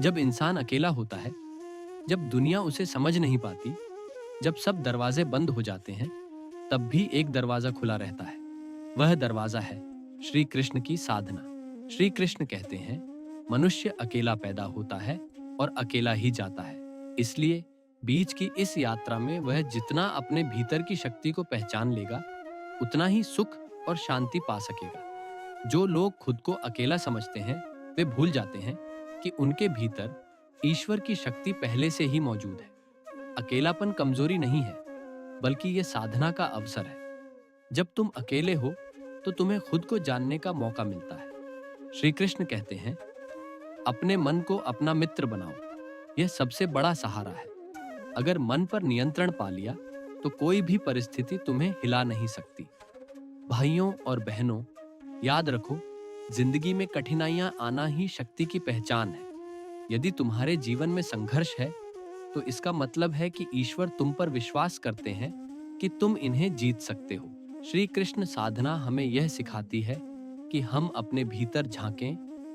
जब इंसान अकेला होता है, जब दुनिया उसे समझ नहीं पाती, जब सब दरवाजे बंद हो जाते हैं, तब भी एक दरवाजा खुला रहता है। वह दरवाजा है श्री कृष्ण की साधना। श्री कृष्ण कहते हैं, मनुष्य अकेला पैदा होता है और अकेला ही जाता है। इसलिए बीच की इस यात्रा में वह जितना अपने भीतर की शक्ति को पहचान लेगा, उतना ही सुख और शांति पा सकेगा। जो लोग खुद को अकेला समझते हैं, वे भूल जाते हैं कि उनके भीतर ईश्वर की शक्ति पहले से ही मौजूद है। अकेलापन कमजोरी नहीं है, बल्कि यह साधना का अवसर है। जब तुम अकेले हो, तो तुम्हें खुद को जानने का मौका मिलता है। श्री कृष्ण कहते हैं, अपने मन को अपना मित्र बनाओ। यह सबसे बड़ा सहारा है। अगर मन पर नियंत्रण पा लिया, तो कोई भी परिस्थिति तुम्हें हिला नहीं सकती। भाइयों और बहनों, याद रखो, जिंदगी में कठिनाइयां आना ही शक्ति की पहचान है। यदि तुम्हारे जीवन में संघर्ष है, तो इसका मतलब है कि ईश्वर तुम पर विश्वास करते हैं कि तुम इन्हें जीत सकते हो। श्री कृष्ण साधना हमें यह सिखाती है कि हम अपने भीतर झांकें,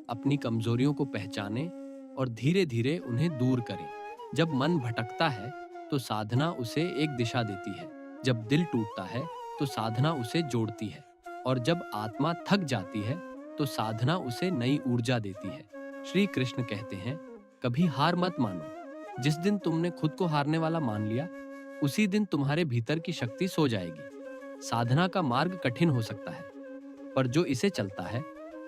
अपनी कमजोरियों को पहचानें और धीरे धीरे उन्हें दूर करें। जब मन भटकता है, तो साधना उसे एक दिशा देती है। जब दिल टूटता है, तो साधना उसे जोड़ती है। और जब आत्मा थक जाती है, तो साधना उसे नई ऊर्जा देती है। श्री कृष्ण कहते हैं, कभी हार मत मानो। जिस दिन तुमने खुद को हारने वाला मान लिया, उसी दिन तुम्हारे भीतर की शक्ति सो जाएगी। साधना का मार्ग कठिन हो सकता है, पर जो इसे चलता है,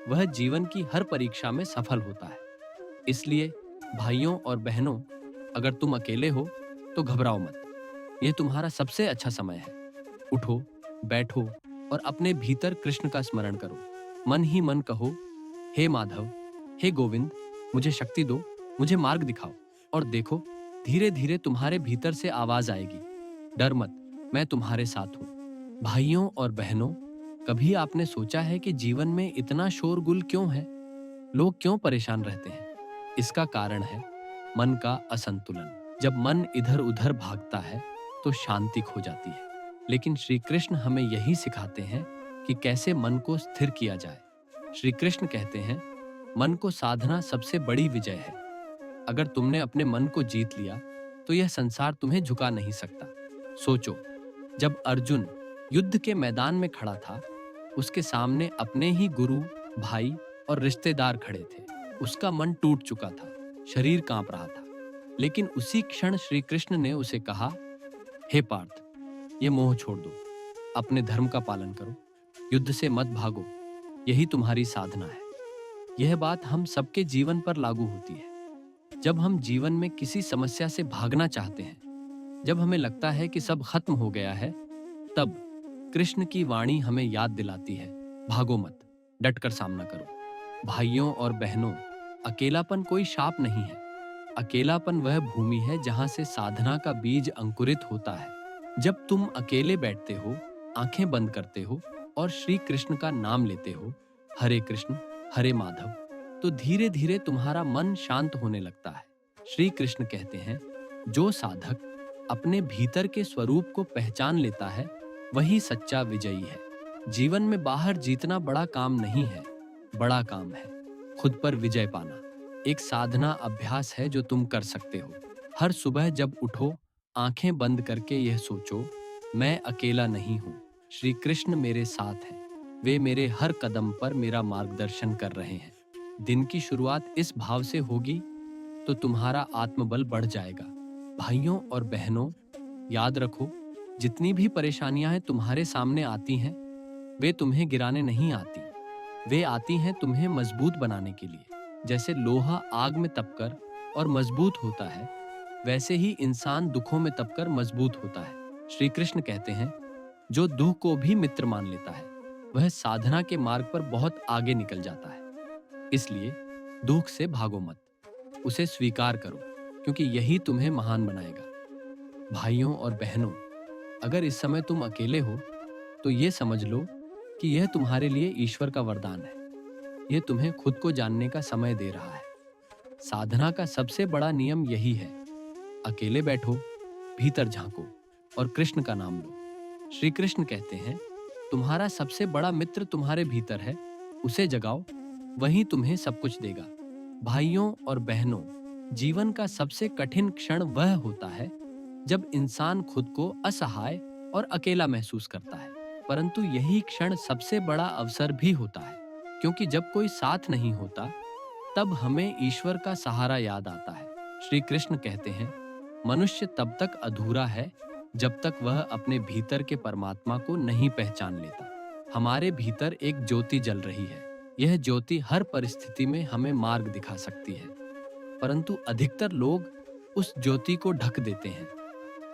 वह जीवन की हर परीक्षा में सफल होता है। इसलिए भाइयों और बहनों, अगर तुम अकेले हो, तो घबराओ मत। यह तुम्हारा सबसे अच्छा समय है। उठो, बैठो और अपने भीतर कृष्ण का स्मरण करो। मन ही मन कहो, हे माधव, हे गोविंद, मुझे शक्ति दो, मुझे मार्ग दिखाओ। और देखो, धीरे धीरे तुम्हारे भीतर से आवाज आएगी, डर मत, मैं तुम्हारे साथ हूं। भाइयों और बहनों, कभी आपने सोचा है कि जीवन में इतना शोरगुल क्यों है? लोग क्यों परेशान रहते हैं? इसका कारण है मन का असंतुलन। जब मन इधर उधर भागता है, तो शांति खो जाती है। लेकिन श्री कृष्ण हमें यही सिखाते हैं कि कैसे मन को स्थिर किया जाए। श्री कृष्ण कहते हैं, मन को साधना सबसे बड़ी विजय है। अगर तुमने अपने मन को जीत लिया, तो यह संसार तुम्हें झुका नहीं सकता। सोचो, जब अर्जुन युद्ध के मैदान में खड़ा था, उसके सामने अपने ही गुरु, भाई और रिश्तेदार खड़े थे। उसका मन टूट चुका था, शरीर कांप रहा था। लेकिन उसी क्षण श्री कृष्ण ने उसे कहा, हे पार्थ, ये मोह छोड़ दो, अपने धर्म का पालन करो, युद्ध से मत भागो, यही तुम्हारी साधना है। यह बात हम सबके जीवन पर लागू होती है। जब हम जीवन में किसी समस्या से भागना चाहते हैं, जब हमें लगता है कि सब खत्म हो गया है, तब कृष्ण की वाणी हमें याद दिलाती है, भागो मत, डटकर सामना करो। भाइयों और बहनों, अकेलापन कोई शाप नहीं है। अकेलापन वह भूमि है जहां से साधना का बीज अंकुरित होता है। जब तुम अकेले बैठते हो, आंखें बंद करते हो और श्री कृष्ण का नाम लेते हो, हरे कृष्ण हरे माधव, तो धीरे धीरे तुम्हारा मन शांत होने लगता है। श्री कृष्ण कहते हैं, जो साधक अपने भीतर के स्वरूप को पहचान लेता है, वही सच्चा विजयी है। जीवन में बाहर जीतना बड़ा काम नहीं है, बड़ा काम है खुद पर विजय पाना। एक साधना अभ्यास है जो तुम कर सकते हो। हर सुबह जब उठो, आंखें बंद करके यह सोचो, मैं अकेला नहीं हूं, श्री कृष्ण मेरे साथ हैं, वे मेरे हर कदम पर मेरा मार्गदर्शन कर रहे हैं। दिन की शुरुआत इस भाव से होगी, तो तुम्हारा आत्मबल बढ़ जाएगा। भाइयों और बहनों, याद रखो, जितनी भी परेशानियां तुम्हारे सामने आती हैं, वे तुम्हें गिराने नहीं आती, वे आती हैं तुम्हें मजबूत बनाने के लिए। जैसे लोहा आग में तपकर और मजबूत होता है, वैसे ही इंसान दुखों में तपकर मजबूत होता है। श्री कृष्ण कहते हैं, जो दुख को भी मित्र मान लेता है, वह साधना के मार्ग पर बहुत आगे निकल जाता है। इसलिए दुख से भागो मत, उसे स्वीकार करो, क्योंकि यही तुम्हें महान बनाएगा। भाइयों और बहनों, अगर इस समय तुम अकेले हो, तो यह समझ लो कि यह तुम्हारे लिए ईश्वर का वरदान है। यह तुम्हें खुद को जानने का समय दे रहा है। साधना का सबसे बड़ा नियम यही है, अकेले बैठो, भीतर झांको और कृष्ण का नाम लो। श्री कृष्ण कहते हैं, तुम्हारा सबसे बड़ा मित्र तुम्हारे भीतर है, उसे जगाओ, वही तुम्हें सब कुछ देगा। भाइयों और बहनों, जीवन का सबसे कठिन क्षण वह होता है जब इंसान खुद को असहाय और अकेला महसूस करता है। परंतु यही क्षण सबसे बड़ा अवसर भी होता है, क्योंकि जब कोई साथ नहीं होता तब हमें ईश्वर का सहारा याद आता है। श्री कृष्ण कहते हैं, मनुष्य तब तक अधूरा है जब तक वह अपने भीतर के परमात्मा को नहीं पहचान लेता। हमारे भीतर एक ज्योति जल रही है। यह ज्योति हर परिस्थिति में हमें मार्ग दिखा सकती है, परंतु अधिकतर लोग उस ज्योति को ढक देते हैं,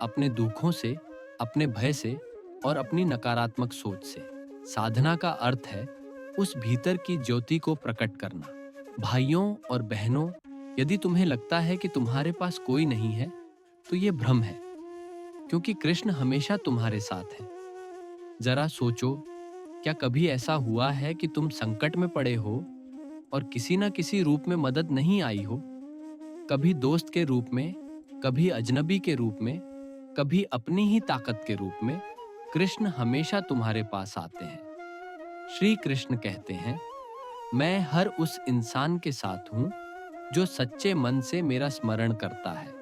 अपने दुखों से, अपने भय से और अपनी नकारात्मक सोच से। साधना का अर्थ है उस भीतर की ज्योति को प्रकट करना। भाइयों और बहनों, यदि तुम्हें लगता है कि तुम्हारे पास कोई नहीं है, तो ये भ्रम है, क्योंकि कृष्ण हमेशा तुम्हारे साथ है। जरा सोचो, क्या कभी ऐसा हुआ है कि तुम संकट में पड़े हो और किसी न किसी रूप में मदद नहीं आई हो? कभी दोस्त के रूप में, कभी अजनबी के रूप में, कभी अपनी ही ताकत के रूप में कृष्ण हमेशा तुम्हारे पास आते हैं। श्री कृष्ण कहते हैं, मैं हर उस इंसान के साथ हूं जो सच्चे मन से मेरा स्मरण करता है।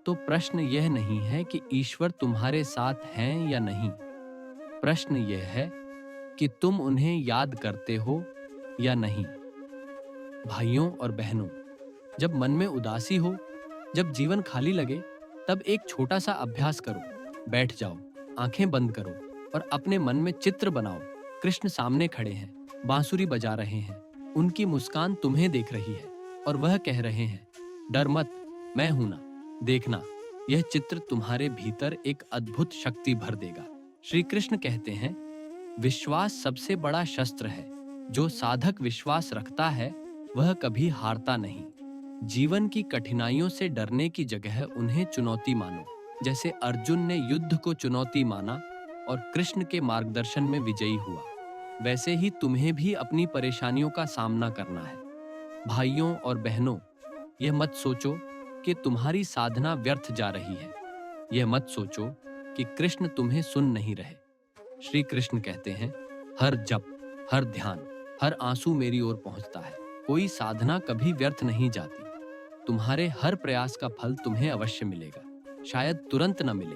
तो प्रश्न यह नहीं है कि ईश्वर तुम्हारे साथ हैं या नहीं, प्रश्न यह है कि तुम उन्हें याद करते हो या नहीं। भाइयों और बहनों, जब मन में उदासी हो, जब जीवन खाली लगे, तब एक छोटा सा अभ्यास करो। बैठ जाओ, आंखें बंद करो और अपने मन में चित्र बनाओ। कृष्ण सामने खड़े हैं, बांसुरी बजा रहे हैं, उनकी मुस्कान तुम्हें देख रही है और वह कह रहे हैं, डर मत, मैं हूं ना, देखना। यह चित्र तुम्हारे भीतर एक अद्भुत शक्ति भर देगा। श्री कृष्ण कहते हैं, विश्वास सबसे बड़ा शस्त्र है। जो साधक विश्वास रखता है वह कभी हारता नहीं। जीवन की कठिनाइयों से डरने की जगह उन्हें चुनौती मानो। जैसे अर्जुन ने युद्ध को चुनौती माना और कृष्ण के मार्गदर्शन में विजयी हुआ, वैसे ही तुम्हें भी अपनी परेशानियों का सामना करना है। भाइयों और बहनों, यह मत सोचो कि तुम्हारी साधना व्यर्थ जा रही है। यह मत सोचो कि कृष्ण तुम्हें सुन नहीं रहे। श्री कृष्ण कहते हैं, हर जप, हर ध्यान, हर आंसू मेरी ओर पहुंचता है। कोई साधना कभी व्यर्थ नहीं जाती। तुम्हारे हर प्रयास का फल तुम्हें अवश्य मिलेगा। शायद तुरंत न मिले,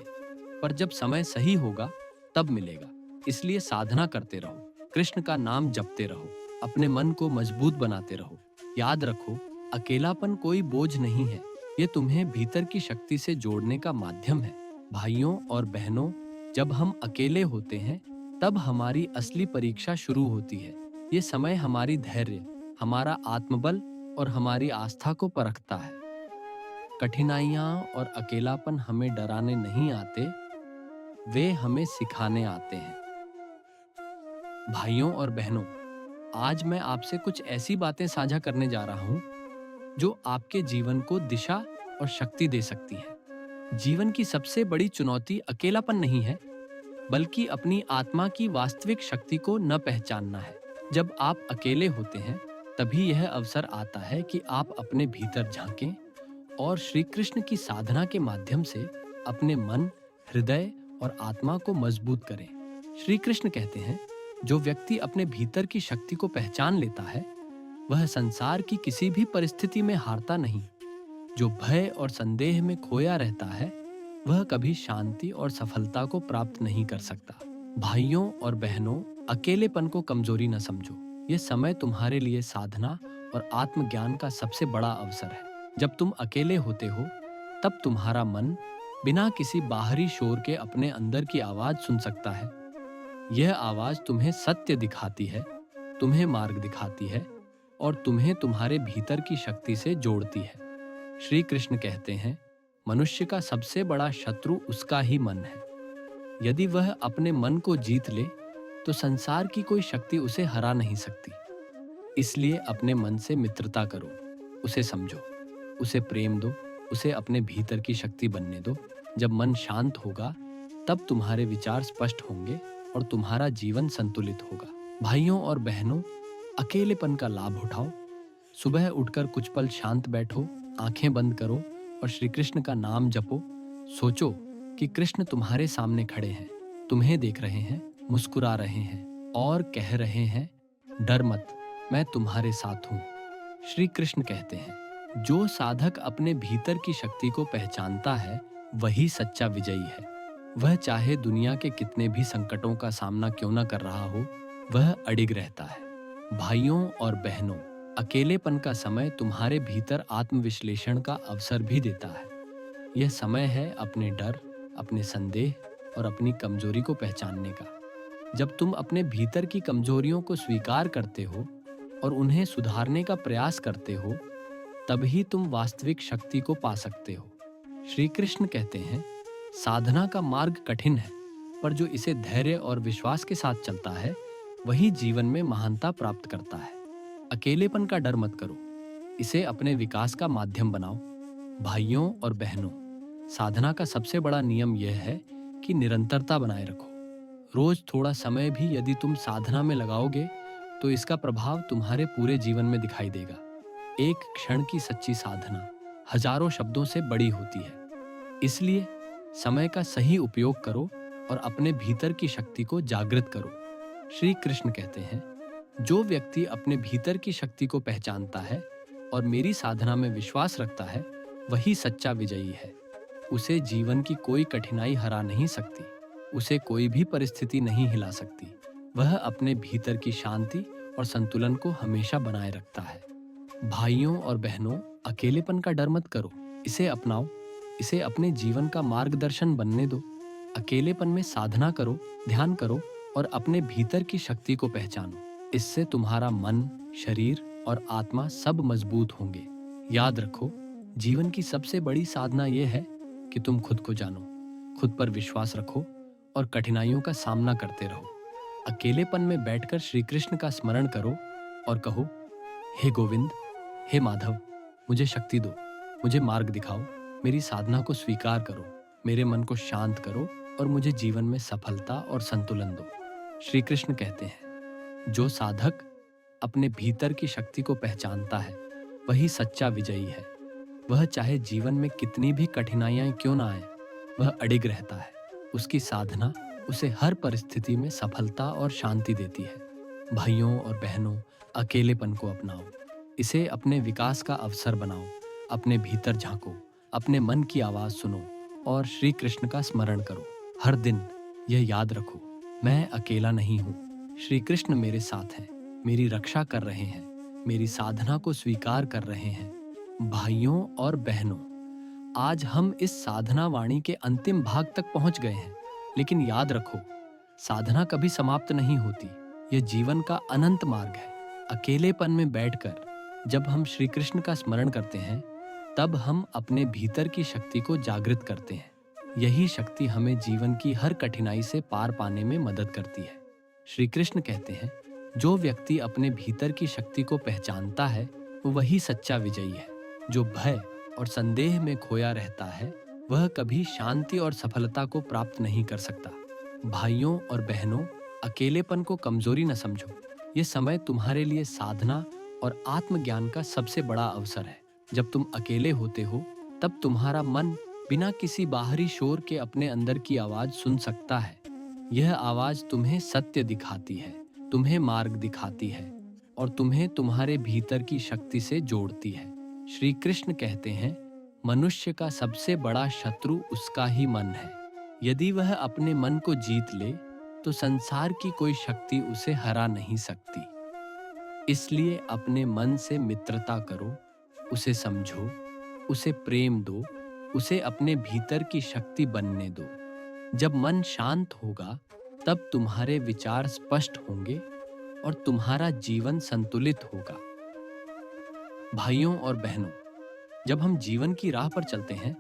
पर जब समय सही होगा तब मिलेगा। इसलिए साधना करते रहो, कृष्ण का नाम जपते रहो, अपने मन को मजबूत बनाते रहो। याद रखो, अकेलापन कोई बोझ नहीं है, ये तुम्हें भीतर की शक्ति से जोड़ने का माध्यम है। भाइयों और बहनों, जब हम अकेले होते हैं तब हमारी असली परीक्षा शुरू होती है। ये समय हमारी धैर्य, हमारा आत्मबल और हमारी आस्था को परखता है। कठिनाइयां और अकेलापन हमें डराने नहीं आते, वे हमें सिखाने आते हैं। भाइयों और बहनों, आज मैं आपसे कुछ ऐसी बातें साझा करने जा रहा हूं जो आपके जीवन को दिशा और शक्ति दे सकती हैं। जीवन की सबसे बड़ी चुनौती अकेलापन नहीं है, बल्कि अपनी आत्मा की वास्तविक शक्ति को न पहचानना है। जब आप अकेले होते हैं तभी यह अवसर आता है कि आप अपने भीतर झांकें और श्री कृष्ण की साधना के माध्यम से अपने मन, हृदय और आत्मा को मजबूत करें। श्री कृष्ण कहते हैं, जो व्यक्ति अपने भीतर की शक्ति को पहचान लेता है वह संसार की किसी भी परिस्थिति में हारता नहीं। जो भय और संदेह में खोया रहता है वह कभी शांति और सफलता को प्राप्त नहीं कर सकता। भाइयों और बहनों, अकेलेपन को कमजोरी न समझो। यह समय तुम्हारे लिए साधना और आत्मज्ञान का सबसे बड़ा अवसर है। जब तुम अकेले होते हो तब तुम्हारा मन बिना किसी बाहरी शोर के अपने अंदर की आवाज सुन सकता है। यह आवाज तुम्हें सत्य दिखाती है, तुम्हें मार्ग दिखाती है और तुम्हें तुम्हारे भीतर की शक्ति से जोड़ती है। श्री कृष्ण कहते हैं, मनुष्य का सबसे बड़ा शत्रु उसका ही मन है। यदि वह अपने मन को जीत ले तो संसार की कोई शक्ति उसे हरा नहीं सकती। इसलिए अपने मन से मित्रता करो, उसे समझो, उसे प्रेम दो, उसे अपने भीतर की शक्ति बनने दो। जब मन शांत होगा तब तुम्हारे विचार स्पष्ट होंगे और तुम्हारा जीवन संतुलित होगा। भाइयों और बहनों, अकेलेपन का लाभ उठाओ। सुबह उठकर कुछ पल शांत बैठो, आंखें बंद करो और श्री कृष्ण का नाम जपो। सोचो कि कृष्ण तुम्हारे सामने खड़े हैं, तुम्हें देख रहे हैं, मुस्कुरा रहे हैं और कह रहे हैं, डर मत, मैं तुम्हारे साथ हूं। श्री कृष्ण कहते हैं, जो साधक अपने भीतर की शक्ति को पहचानता है वही सच्चा विजयी है। वह चाहे दुनिया के कितने भी संकटों का सामना क्यों न कर रहा हो, वह अडिग रहता है। भाइयों और बहनों, अकेलेपन का समय तुम्हारे भीतर आत्मविश्लेषण का अवसर भी देता है। यह समय है अपने डर, अपने संदेह और अपनी कमजोरी को पहचानने का। जब तुम अपने भीतर की कमजोरियों को स्वीकार करते हो और उन्हें सुधारने का प्रयास करते हो, तभी तुम वास्तविक शक्ति को पा सकते हो। श्री कृष्ण कहते हैं, साधना का मार्ग कठिन है, पर जो इसे धैर्य और विश्वास के साथ चलता है वही जीवन में महानता प्राप्त करता है। अकेलेपन का डर मत करो, इसे अपने विकास का माध्यम बनाओ। भाइयों और बहनों, साधना का सबसे बड़ा नियम यह है कि निरंतरता बनाए रखो। रोज थोड़ा समय भी यदि तुम साधना में लगाओगे तो इसका प्रभाव तुम्हारे पूरे जीवन में दिखाई देगा। एक क्षण की सच्ची साधना हजारों शब्दों से बड़ी होती है। इसलिए समय का सही उपयोग करो और अपने भीतर की शक्ति को जागृत करो। श्री कृष्ण कहते हैं, जो व्यक्ति अपने भीतर की शक्ति को पहचानता है और मेरी साधना में विश्वास रखता है वही सच्चा विजयी है। उसे जीवन की कोई कठिनाई हरा नहीं सकती, उसे कोई भी परिस्थिति नहीं हिला सकती। वह अपने भीतर की शांति और संतुलन को हमेशा बनाए रखता है। भाइयों और बहनों, अकेलेपन का डर मत करो, इसे अपनाओ, इसे अपने जीवन का मार्गदर्शन बनने दो। अकेलेपन में साधना करो, ध्यान करो और अपने भीतर की शक्ति को पहचानो। इससे तुम्हारा मन, शरीर और आत्मा सब मजबूत होंगे। याद रखो, जीवन की सबसे बड़ी साधना यह है कि तुम खुद को जानो, खुद पर विश्वास रखो और कठिनाइयों का सामना करते रहो। अकेलेपन में बैठकर श्री कृष्ण का स्मरण करो और कहो, हे गोविंद, हे माधव, मुझे शक्ति दो, मुझे मार्ग दिखाओ, मेरी साधना को स्वीकार करो, मेरे मन को शांत करो और मुझे जीवन में सफलता और संतुलन दो। श्री कृष्ण कहते हैं, जो साधक अपने भीतर की शक्ति को पहचानता है वही सच्चा विजयी है। वह चाहे जीवन में कितनी भी कठिनाइयां क्यों ना आए, वह अडिग रहता है। उसकी साधना उसे हर परिस्थिति में सफलता और शांति देती है। भाइयों और बहनों, अकेलेपन को अपनाओ, इसे अपने विकास का अवसर बनाओ। अपने भीतर झांको, अपने मन की आवाज सुनो और श्री कृष्ण का स्मरण करो। हर दिन यह याद रखो, मैं अकेला नहीं हूँ, श्री कृष्ण मेरे साथ हैं, मेरी रक्षा कर रहे हैं, मेरी साधना को स्वीकार कर रहे हैं। भाइयों और बहनों, आज हम इस साधना वाणी के अंतिम भाग तक पहुंच गए हैं, लेकिन याद रखो, साधना कभी समाप्त नहीं होती। यह जीवन का अनंत मार्ग है। अकेलेपन में बैठकर जब हम श्री कृष्ण का स्मरण करते हैं, तब हम अपने भीतर की शक्ति को जागृत करते हैं। यही शक्ति हमें जीवन की हर कठिनाई से पार पाने में मदद करती है। श्री कृष्ण कहते हैं, जो व्यक्ति अपने भीतर की शक्ति को पहचानता है वही सच्चा विजयी है। जो भय और संदेह में खोया रहता है वह कभी शांति और सफलता को प्राप्त नहीं कर सकता। भाइयों और बहनों, अकेलेपन को कमजोरी न समझो। ये समय तुम्हारे लिए साधना और आत्मज्ञान का सबसे बड़ा अवसर है। जब तुम अकेले होते हो तब तुम्हारा मन बिना किसी बाहरी शोर के अपने अंदर की आवाज सुन सकता है। यह आवाज तुम्हें सत्य दिखाती है, तुम्हें मार्ग दिखाती है और तुम्हें तुम्हारे भीतर की शक्ति से जोड़ती है। श्री कृष्ण कहते हैं, मनुष्य का सबसे बड़ा शत्रु उसका ही मन है। यदि वह अपने मन को जीत ले तो संसार की कोई शक्ति उसे हरा नहीं सकती। इसलिए अपने मन से मित्रता करो, उसे समझो, उसे प्रेम दो, उसे अपने भीतर की शक्ति बनने दो। जब मन शांत होगा तब तुम्हारे विचार स्पष्ट होंगे और तुम्हारा जीवन संतुलित होगा। भाइयों और बहनों, जब हम जीवन की राह पर चलते हैं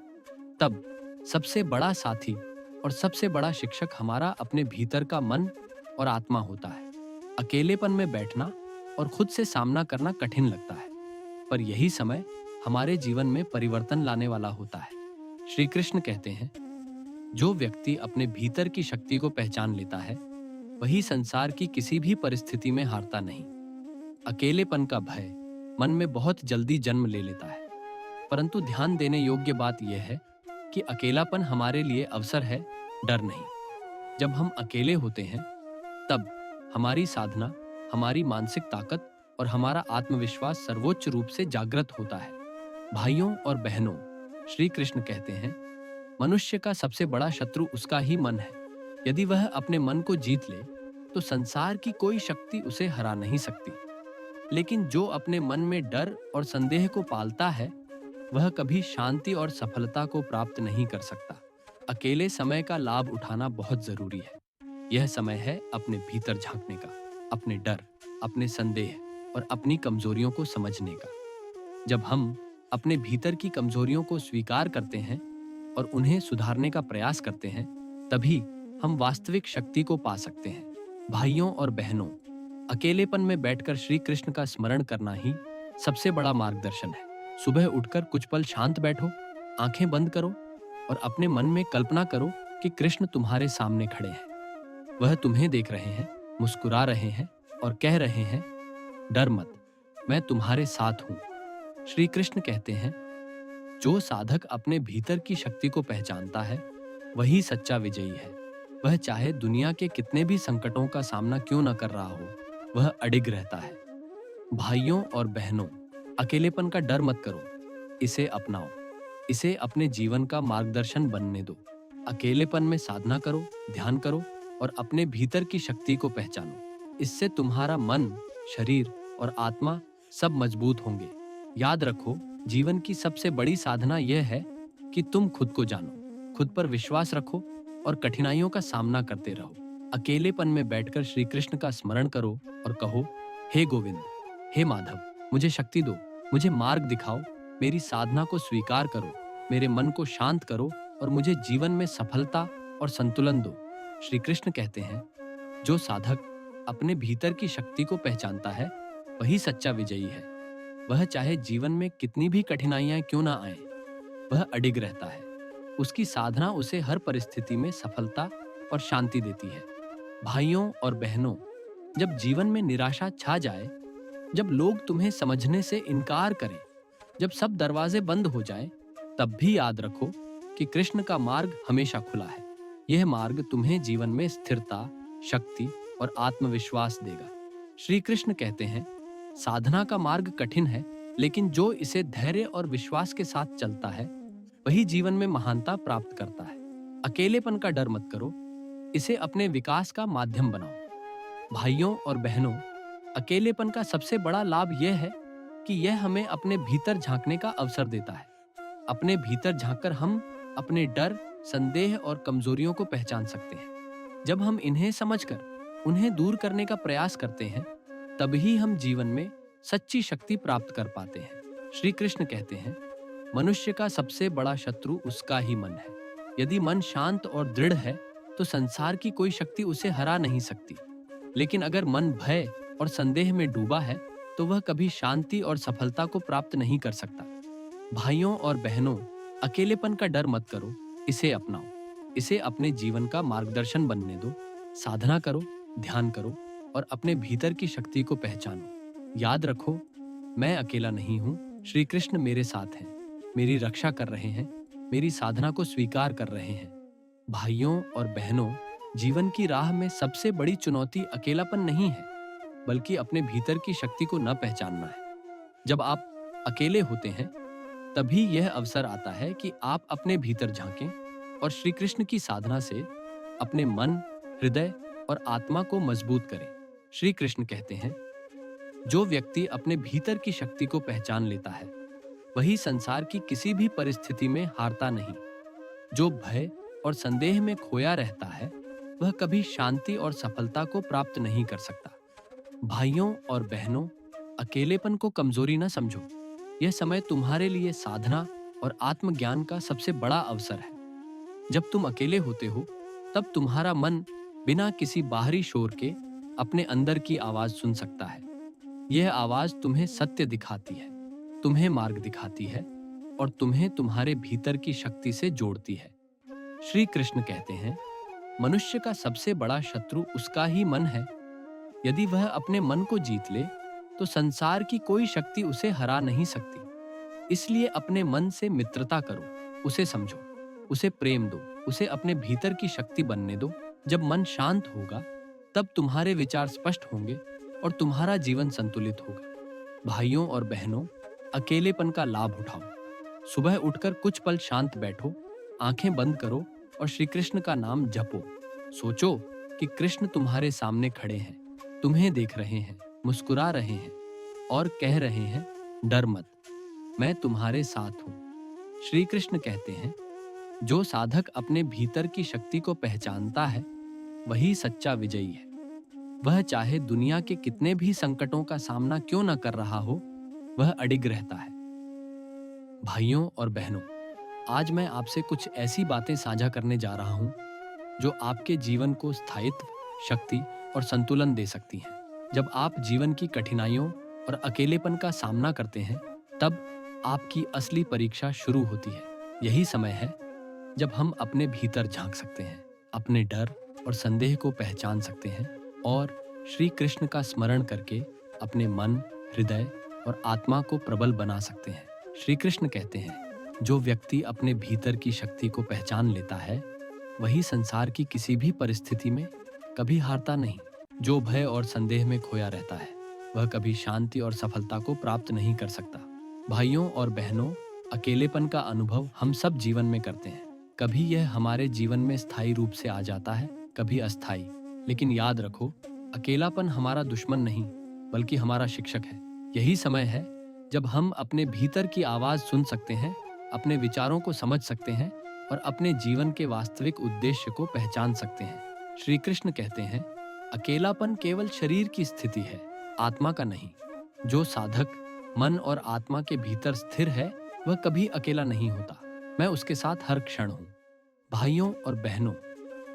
तब सबसे बड़ा साथी और सबसे बड़ा शिक्षक हमारा अपने भीतर का मन और आत्मा होता है। अकेलेपन में बैठना और खुद से सामना करना कठिन लगता है, पर यही समय हमारे जीवन में परिवर्तन लाने वाला होता है। श्री कृष्ण कहते हैं, जो व्यक्ति अपने भीतर की शक्ति को पहचान लेता है वही संसार की किसी भी परिस्थिति में हारता नहीं। अकेलेपन का भय मन में बहुत जल्दी जन्म ले लेता है, परंतु ध्यान देने योग्य बात यह है कि अकेलापन हमारे लिए अवसर है, डर नहीं। जब हम अकेले होते हैं तब हमारी साधना, हमारी मानसिक ताकत और हमारा आत्मविश्वास सर्वोच्च रूप से जागृत होता है। भाइयों और बहनों, श्री कृष्ण कहते हैं, मनुष्य का सबसे बड़ा शत्रु उसका ही मन है। यदि वह अपने मन को जीत ले तो संसार की कोई शक्ति उसे हरा नहीं सकती। लेकिन जो अपने मन में डर और संदेह को पालता है, वह कभी शांति और सफलता को प्राप्त नहीं कर सकता। अकेले समय का लाभ उठाना बहुत जरूरी है। यह समय है अपने भीतर झांकने का, अपने डर, अपने संदेह और अपनी कमजोरियों को समझने का। जब हम अपने भीतर की कमजोरियों को स्वीकार करते हैं और उन्हें सुधारने का प्रयास करते हैं, तभी हम वास्तविक शक्ति को पा सकते हैं। भाइयों और बहनों, अकेलेपन में बैठकर श्री कृष्ण का स्मरण करना ही सबसे बड़ा मार्गदर्शन है। सुबह उठकर कुछ पल शांत बैठो, आंखें बंद करो और अपने मन में कल्पना करो कि कृष्ण तुम्हारे सामने खड़े हैं। वह तुम्हें देख रहे हैं, मुस्कुरा रहे हैं और कह रहे हैं, डर मत, मैं तुम्हारे साथ हूं। श्री कृष्ण कहते हैं, जो साधक अपने भीतर की शक्ति को पहचानता है, वही सच्चा विजयी है। वह चाहे दुनिया के कितने भी संकटों का सामना क्यों न कर रहा हो, वह अडिग रहता है। भाइयों और बहनों, अकेलेपन का डर मत करो, इसे अपनाओ। इसे अपने जीवन का मार्गदर्शन बनने दो। अकेलेपन में साधना करो, ध्यान करो और अपने भीतर की शक्ति को पहचानो। इससे तुम्हारा मन, शरीर और आत्मा सब मजबूत होंगे। याद रखो, जीवन की सबसे बड़ी साधना यह है कि तुम खुद को जानो, खुद पर विश्वास रखो और कठिनाइयों का सामना करते रहो। अकेलेपन में बैठकर श्री कृष्ण का स्मरण करो और कहो, हे गोविंद, हे माधव, मुझे शक्ति दो, मुझे मार्ग दिखाओ, मेरी साधना को स्वीकार करो, मेरे मन को शांत करो और मुझे जीवन में सफलता और संतुलन दो। श्री कृष्ण कहते हैं, जो साधक अपने भीतर की शक्ति को पहचानता है, वही सच्चा विजयी है। वह चाहे जीवन में कितनी भी कठिनाइयां क्यों ना आए, वह अडिग रहता है। उसकी साधना उसे हर परिस्थिति में सफलता और शांति देती है। भाइयों और बहनों, जब जीवन में निराशा छा जाए, जब लोग तुम्हें समझने से इनकार करें, जब सब दरवाजे बंद हो जाएं, तब भी याद रखो कि कृष्ण का मार्ग हमेशा खुला है। यह मार्ग तुम्हें जीवन में स्थिरता, शक्ति और आत्मविश्वास देगा। श्री कृष्ण कहते हैं, साधना का मार्ग कठिन है, लेकिन जो इसे धैर्य और विश्वास के साथ चलता है, वही जीवन में महानता प्राप्त करता है। अकेलेपन का डर मत करो, इसे अपने विकास का माध्यम बनाओ। भाइयों और बहनों, अकेलेपन का सबसे बड़ा लाभ यह है कि यह हमें अपने भीतर झांकने का अवसर देता है। अपने भीतर झांककर हम अपने डर, संदेह और कमजोरियों को पहचान सकते हैं। जब हम इन्हें समझकर उन्हें दूर करने का प्रयास करते हैं, तभी हम जीवन में सच्ची शक्ति प्राप्त कर पाते हैं। श्री कृष्ण कहते हैं, मनुष्य का सबसे बड़ा शत्रु उसका ही मन है। यदि मन शांत और दृढ़ है, तो संसार की कोई शक्ति उसे हरा नहीं सकती। लेकिन अगर मन भय और संदेह में डूबा है, तो वह कभी शांति और सफलता को प्राप्त नहीं कर सकता। भाइयों और बहनों, अकेलेपन का डर मत करो, इसे अपनाओ। इसे अपने जीवन का मार्गदर्शन बनने दो। साधना करो, ध्यान करो और अपने भीतर की शक्ति को पहचानो। याद रखो, मैं अकेला नहीं हूँ, श्री कृष्ण मेरे साथ हैं, मेरी रक्षा कर रहे हैं, मेरी साधना को स्वीकार कर रहे हैं। भाइयों और बहनों, जीवन की राह में सबसे बड़ी चुनौती अकेलापन नहीं है, बल्कि अपने भीतर की शक्ति को न पहचानना है। जब आप अकेले होते हैं, तभी यह अवसर आता है कि आप अपने भीतर झांकें और श्री कृष्ण की साधना से अपने मन, हृदय और आत्मा को मजबूत करें। श्री कृष्ण कहते हैं, जो व्यक्ति अपने भीतर की शक्ति को पहचान लेता है, वही संसार की किसी भी परिस्थिति में हारता नहीं। जो भय और संदेह में खोया रहता है, वह कभी शांति और सफलता को प्राप्त नहीं कर सकता। भाइयों और बहनों, अकेलेपन को कमजोरी न समझो। यह समय तुम्हारे लिए साधना और आत्मज्ञान का सबसे बड़ा अवसर है। जब तुम अकेले होते हो, तब तुम्हारा मन बिना किसी बाहरी शोर के अपने अंदर की आवाज सुन सकता है। यह आवाज तुम्हें सत्य दिखाती है, तुम्हें मार्ग दिखाती है और तुम्हें तुम्हारे भीतर की शक्ति से जोड़ती है। श्री कृष्ण कहते हैं, मनुष्य का सबसे बड़ा शत्रु उसका ही मन है। यदि वह अपने मन को जीत ले, तो संसार की कोई शक्ति उसे हरा नहीं सकती। इसलिए अपने मन से मित्रता करो, उसे समझो, उसे प्रेम दो, उसे अपने भीतर की शक्ति बनने दो। जब मन शांत होगा, तब तुम्हारे विचार स्पष्ट होंगे और तुम्हारा जीवन संतुलित होगा। भाइयों और बहनों, अकेलेपन का लाभ उठाओ, सुबह उठकर कुछ पल शांत बैठो, आंखें बंद करो और श्री कृष्ण का नाम जपो। सोचो कि कृष्ण तुम्हारे सामने खड़े हैं, तुम्हें देख रहे हैं, मुस्कुरा रहे हैं और कह रहे हैं, डर मत, मैं तुम्हारे साथ हूं। श्री कृष्ण कहते हैं, जो साधक अपने भीतर की शक्ति को पहचानता है, वही सच्चा विजयी है। वह चाहे दुनिया के कितने भी संकटों का सामना क्यों न कर रहा हो, वह अडिग रहता है। भाइयों और बहनों, आज मैं आपसे कुछ ऐसी बातें साझा करने जा रहा हूं जो आपके जीवन को स्थायित्व, शक्ति और संतुलन दे सकती हैं। जब आप जीवन की कठिनाइयों और अकेलेपन का सामना करते हैं, तब आपकी असली परीक्षा शुरू होती है। यही समय है जब हम अपने भीतर झांक सकते हैं, अपने डर और संदेह को पहचान सकते हैं और श्री कृष्ण का स्मरण करके अपने मन, हृदय और आत्मा को प्रबल बना सकते हैं। श्री कृष्ण कहते हैं, जो व्यक्ति अपने भीतर की शक्ति को पहचान लेता है, वही संसार की किसी भी परिस्थिति में कभी हारता नहीं। जो भय और संदेह में खोया रहता है, वह कभी शांति और सफलता को प्राप्त नहीं कर सकता। भाइयों और बहनों, अकेलेपन का अनुभव हम सब जीवन में करते हैं। कभी यह हमारे जीवन में स्थायी रूप से आ जाता है, कभी अस्थायी। लेकिन याद रखो, अकेलापन हमारा दुश्मन नहीं, बल्कि हमारा शिक्षक है। यही समय है जब हम अपने भीतर की आवाज सुन सकते हैं, अपने विचारों को समझ सकते हैं और अपने जीवन के वास्तविक उद्देश्य को पहचान सकते हैं। श्री कृष्ण कहते हैं, अकेलापन केवल शरीर की स्थिति है, आत्मा का नहीं। जो साधक मन और आत्मा के भीतर स्थिर है, वह कभी अकेला नहीं होता। मैं उसके साथ हर क्षण हूँ। भाइयों और बहनों,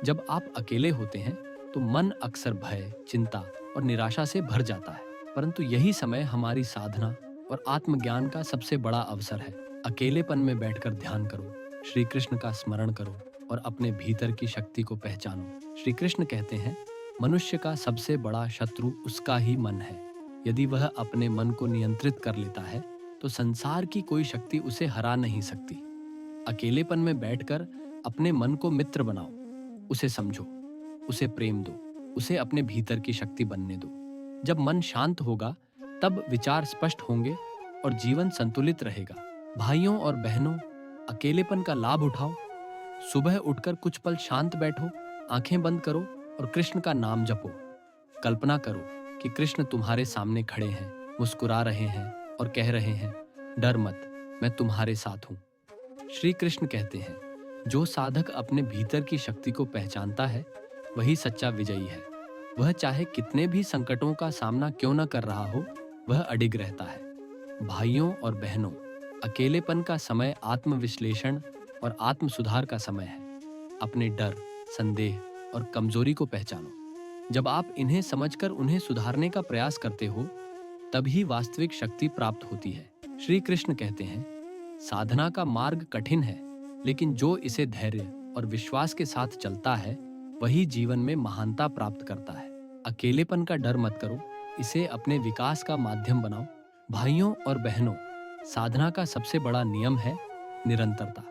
जब आप अकेले होते हैं तो मन अक्सर भय, चिंता और निराशा से भर जाता है। परंतु यही समय हमारी साधना और आत्मज्ञान का सबसे बड़ा अवसर है। अकेलेपन में बैठकर ध्यान करो, श्री कृष्ण का स्मरण करो और अपने भीतर की शक्ति को पहचानो। श्री कृष्ण कहते हैं, मनुष्य का सबसे बड़ा शत्रु उसका ही मन है। यदि वह अपने मन को नियंत्रित कर लेता है, तो संसार की कोई शक्ति उसे हरा नहीं सकती। अकेलेपन में बैठकर अपने मन को मित्र बनाओ, उसे समझो, उसे प्रेम दो, उसे अपने भीतर की शक्ति बनने दो। जब मन शांत होगा, तब विचार स्पष्ट होंगे और जीवन संतुलित रहेगा। भाइयों और बहनों, अकेलेपन का लाभ उठाओ। सुबह उठकर कुछ पल शांत बैठो, आंखें बंद करो और कृष्ण का नाम जपो। कल्पना करो कि कृष्ण तुम्हारे सामने खड़े हैं, मुस्कुरा रहे हैं और कह रहे हैं, डर मत, मैं तुम्हारे साथ हूं। श्री कृष्ण कहते हैं, जो साधक अपने भीतर की शक्ति को पहचानता है, वही सच्चा विजयी है। वह चाहे कितने भी संकटों का सामना क्यों न कर रहा हो, वह अडिग रहता है। भाइयों और बहनों, अकेलेपन का समय आत्मविश्लेषण और आत्म सुधार का समय है। अपने डर, संदेह और कमजोरी को पहचानो। जब आप इन्हें समझकर उन्हें सुधारने का प्रयास करते हो, तभी वास्तविक शक्ति प्राप्त होती है। श्री कृष्ण कहते हैं, साधना का मार्ग कठिन है, लेकिन जो इसे धैर्य और विश्वास के साथ चलता है, वही जीवन में महानता प्राप्त करता है। अकेलेपन का डर मत करो, इसे अपने विकास का माध्यम बनाओ। भाइयों और बहनों, साधना का सबसे बड़ा नियम है निरंतरता।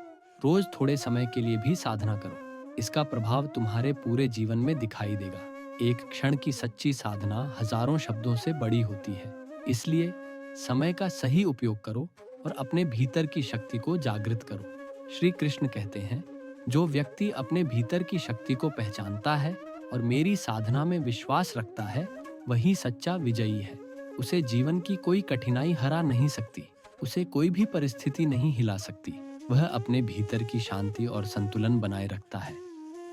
रोज थोड़े समय के लिए भी साधना करो, इसका प्रभाव तुम्हारे पूरे जीवन में दिखाई देगा। एक क्षण की सच्ची साधना हजारों शब्दों से बड़ी होती है। इसलिए समय का सही उपयोग करो और अपने भीतर की शक्ति को जागृत करो। श्री कृष्ण कहते हैं, जो व्यक्ति अपने भीतर की शक्ति को पहचानता है और मेरी साधना में विश्वास रखता है, वही सच्चा विजयी है। उसे जीवन की कोई कठिनाई हरा नहीं सकती, उसे कोई भी परिस्थिति नहीं हिला सकती। वह अपने भीतर की शांति और संतुलन बनाए रखता है।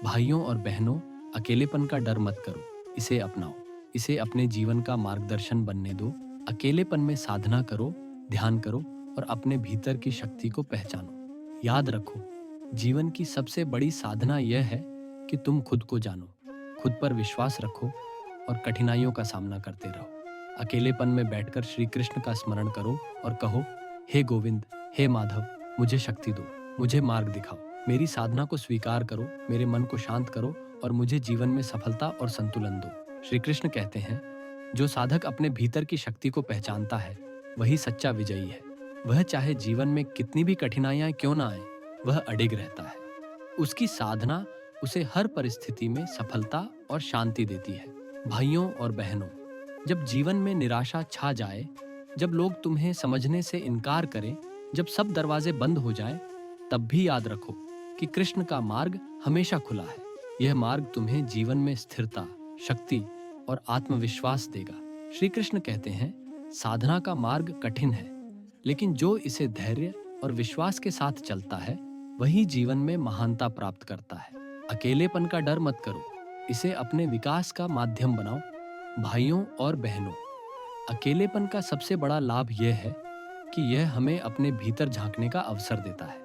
भाइयों और बहनों, अकेलेपन का डर मत करो, इसे अपनाओ, इसे अपने जीवन का मार्गदर्शन बनने दो। अकेलेपन में साधना करो, ध्यान करो और अपने भीतर की शक्ति को पहचानो। याद रखो, जीवन की सबसे बड़ी साधना यह है कि तुम खुद को जानो, खुद पर विश्वास रखो और कठिनाइयों का सामना करते रहो। अकेलेपन में बैठकर श्री कृष्ण का स्मरण करो और कहो, हे गोविंद, हे माधव, मुझे शक्ति दो, मुझे मार्ग दिखाओ। मेरी साधना को स्वीकार करो, मेरे मन को शांत करो और मुझे जीवन में सफलता और संतुलन दो। श्री कृष्ण कहते हैं, जो साधक अपने भीतर की शक्ति को पहचानता है, वही सच्चा विजयी है। वह चाहे जीवन में कितनी भी कठिनाइयां क्यों ना आए, वह अडिग रहता है। उसकी साधना उसे हर परिस्थिति में सफलता और शांति देती है। भाइयों और बहनों, जब जीवन में निराशा छा जाए, जब लोग तुम्हें समझने से इनकार करें, जब सब दरवाजे बंद हो जाएं, तब भी याद रखो कि कृष्ण का मार्ग हमेशा खुला है। यह मार्ग तुम्हें जीवन में स्थिरता, शक्ति और आत्मविश्वास देगा। श्री कृष्ण कहते हैं, साधना का मार्ग कठिन है, लेकिन जो इसे धैर्य और विश्वास के साथ चलता है वही जीवन में महानता प्राप्त करता है। अकेलेपन का डर मत करो, इसे अपने विकास का माध्यम बनाओ। भाइयों और बहनों, अकेलेपन का सबसे बड़ा लाभ यह है कि यह हमें अपने भीतर झांकने का अवसर देता है।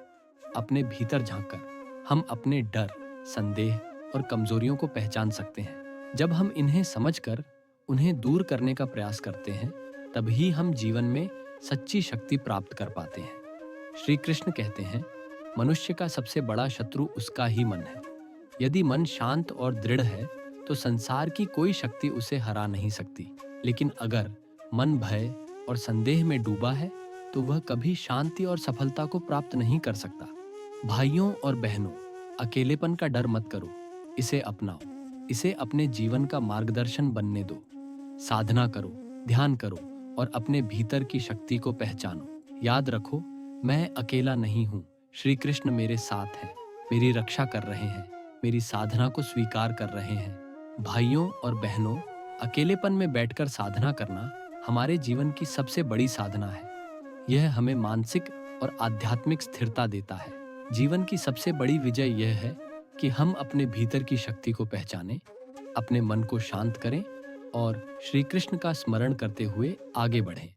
अपने भीतर झांककर हम अपने डर, संदेह और कमजोरियों को पहचान सकते हैं। जब हम इन्हें समझकर उन्हें दूर करने का प्रयास करते हैं, तभी हम जीवन में सच्ची शक्ति प्राप्त कर पाते हैं। श्री कृष्ण कहते हैं, मनुष्य का सबसे बड़ा शत्रु उसका ही मन है। यदि मन शांत और दृढ़ है तो संसार की कोई शक्ति उसे हरा नहीं सकती। लेकिन अगर मन भय और संदेह में डूबा है तो वह कभी शांति और सफलता को प्राप्त नहीं कर सकता। भाइयों और बहनों, अकेलेपन का डर मत करो, इसे अपनाओ। इसे अपने जीवन का मार्गदर्शन बनने दो। साधना करो, ध्यान करो और अपने भीतर की शक्ति को पहचानो। याद रखो, मैं अकेला नहीं हूँ। श्री कृष्ण मेरे साथ हैं, मेरी रक्षा कर रहे हैं, मेरी साधना को स्वीकार कर रहे हैं। भाइयों और बहनों, अकेलेपन में बैठकर साधना करना हमारे जीवन की सबसे बड़ी साधना है। यह हमें मानसिक और आध्यात्मिक स्थिरता देता है। जीवन की सबसे बड़ी विजय यह है कि हम अपने भीतर की शक्ति को पहचानें, अपने मन को शांत करें और श्री कृष्ण का स्मरण करते हुए आगे बढ़ें।